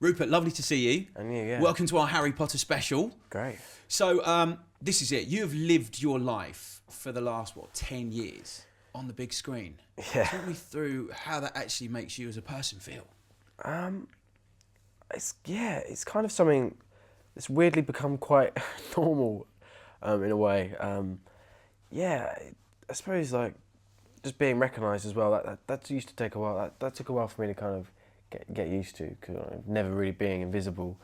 Rupert, lovely to see you. And you, yeah. Welcome to our Harry Potter special. Great. So, this is it. You have lived your life for the last, 10 years on the big screen. Yeah. Talk me through how that actually makes you as a person feel. It's kind of something that's weirdly become quite normal, in a way. I suppose like just being recognised as well. That used to take a while. That took a while for me to kind of get used to, because never really being invisible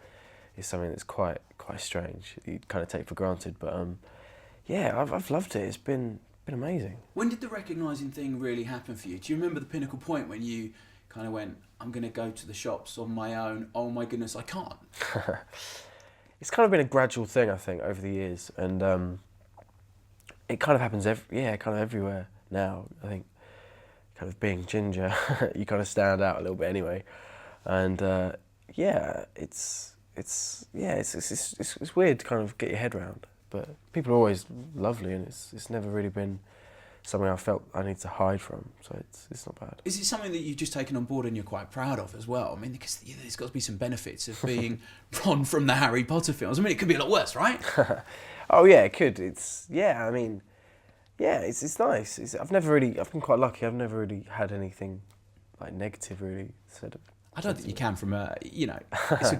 is something that's quite strange. You kind of take for granted, but I've loved it. It's been amazing. When did the recognising thing really happen for you? Do you remember the pinnacle point when you kind of went, I'm going to go to the shops on my own, oh my goodness, I can't? It's kind of been a gradual thing, I think, over the years, and it kind of happens everywhere now. I think kind of being ginger, you kind of stand out a little bit anyway, and it's weird to kind of get your head around. But people are always lovely, and it's never really been something I felt I need to hide from, so it's not bad. Is it something that you've just taken on board and you're quite proud of as well? I mean, because there's got to be some benefits of being Ron from the Harry Potter films. I mean, it could be a lot worse, right? Oh yeah, it could. It's nice. I've been quite lucky. I've never really had anything like negative really said. I don't think you can from it's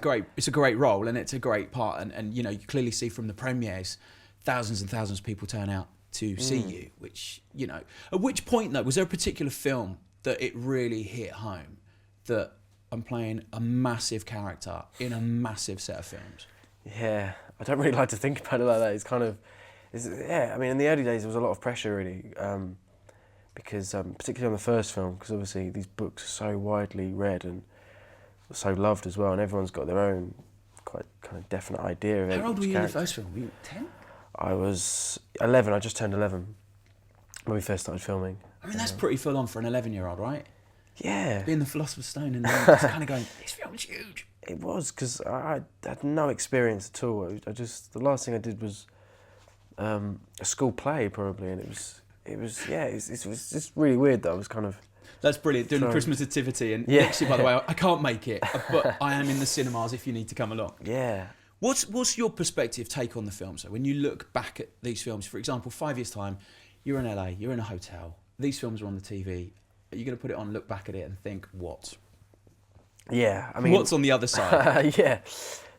a great role and it's a great part, and you clearly see from the premieres, thousands and thousands of people turn out to see you, which, at which point though, was there a particular film that it really hit home that I'm playing a massive character in a massive set of films? Yeah, I don't really like to think about it like that. I mean, in the early days there was a lot of pressure really, because particularly on the first film, because obviously these books are so widely read and so loved as well, and everyone's got their own quite kind of definite idea of it. How old were you in the first film? Were you 10? I was 11. I just turned 11 when we first started filming. I mean, that's pretty full on for an 11-year-old, right? Yeah. Being the Philosopher's Stone and then just kind of going, this film's huge. It was, because I had no experience at all. The last thing I did was a school play probably, and it was just really weird that I was kind of... That's brilliant, doing the Christmas nativity, and next year, by the way, I can't make it, but I am in the cinemas if you need to come along. Yeah. What's your perspective take on the film? So when you look back at these films, for example, 5 years' time, you're in LA, you're in a hotel, these films are on the TV, are you going to put it on, look back at it and think, what? Yeah, I mean... What's on the other side? Yeah.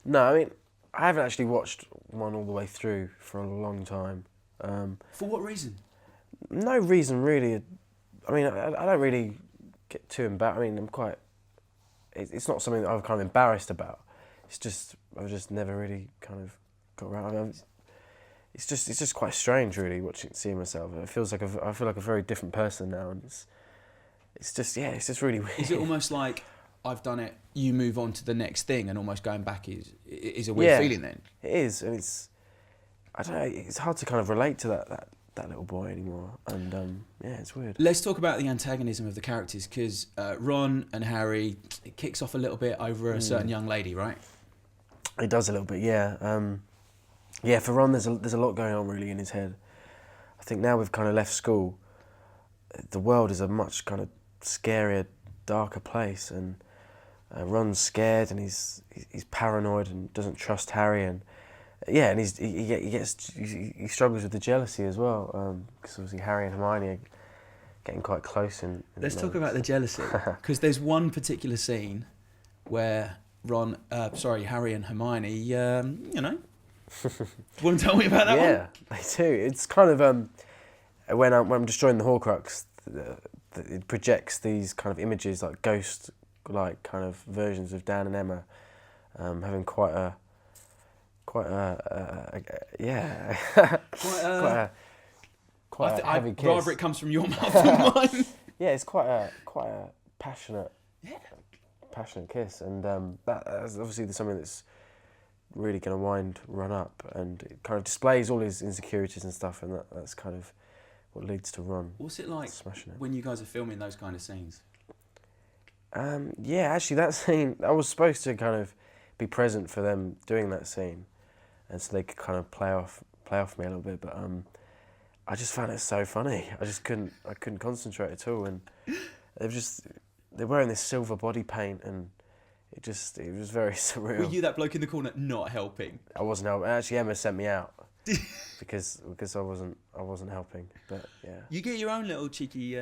No, I mean, I haven't actually watched one all the way through for a long time. For what reason? No reason, really. I mean, I don't really get too embarrassed. I mean, it's not something that I'm kind of embarrassed about. It's just, I've just never really kind of got around. I mean, it's just quite strange, really, seeing myself. I feel like a very different person now, and it's just really weird. Is it almost like I've done it, you move on to the next thing, and almost going back is a weird feeling then? It is, and I don't know. It's hard to kind of relate to that little boy anymore, and it's weird. Let's talk about the antagonism of the characters, because Ron and Harry, it kicks off a little bit over a certain young lady, right? It does a little bit, yeah. For Ron, there's a lot going on really in his head. I think now we've kind of left school, the world is a much kind of scarier, darker place, and Ron's scared and he's paranoid and doesn't trust Harry, and he struggles with the jealousy as well, because obviously Harry and Hermione are getting quite close. Let's talk about the jealousy, because there's one particular scene where Harry and Hermione, want to tell me about that one? Yeah, they do. It's kind of when I'm destroying the Horcrux, it projects these kind of images, like ghost-like kind of versions of Dan and Emma, having quite a heavy kiss. Rather it comes from your mouth than mine. Yeah, it's quite a passionate kiss, and that's obviously something that's really going to wind Ron up, and it kind of displays all his insecurities and stuff, and that's kind of what leads to Ron. What's it like when you guys are filming those kind of scenes? Actually, that scene, I was supposed to kind of be present for them doing that scene, and so they could kind of play off me a little bit, but I just found it so funny. I couldn't concentrate at all, and they're wearing this silver body paint, and it was very surreal. Were you that bloke in the corner not helping? I wasn't helping. Actually, Emma sent me out because I wasn't helping. But yeah, You get your own little cheeky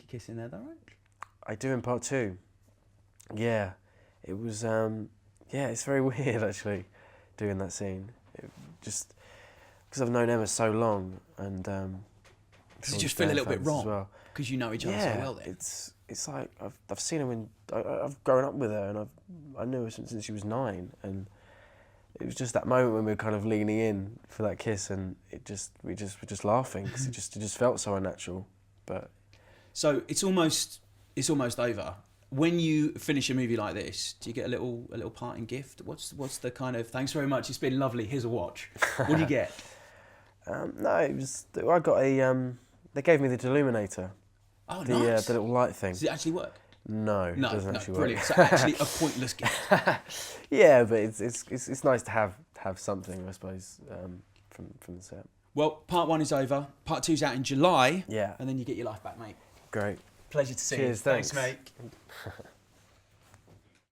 kiss in there, though, right? I do in part 2. Yeah, it was. It's very weird actually, doing that scene. Just because I've known Emma so long, and does it just feel a little bit wrong because you know each other so well? Then it's like I've seen her when I've grown up with her, and I knew her since she was 9, and it was just that moment when we were kind of leaning in for that kiss, and we were just laughing because it just felt so unnatural. But so it's almost over. When you finish a movie like this, do you get a little parting gift? What's the kind of thanks very much, it's been lovely, here's a watch? What do you get? No, it was I got a they gave me the Deluminator. Oh, the nice. The little light thing. Does it actually work? No, it doesn't actually brilliant. work. So actually a pointless gift. Yeah, but it's nice to have something, I suppose, from the set. Well, part 1 is over. Part 2's out in July. Yeah. And then you get your life back, mate. Great. Pleasure to see you. Cheers, thanks. Thanks, mate.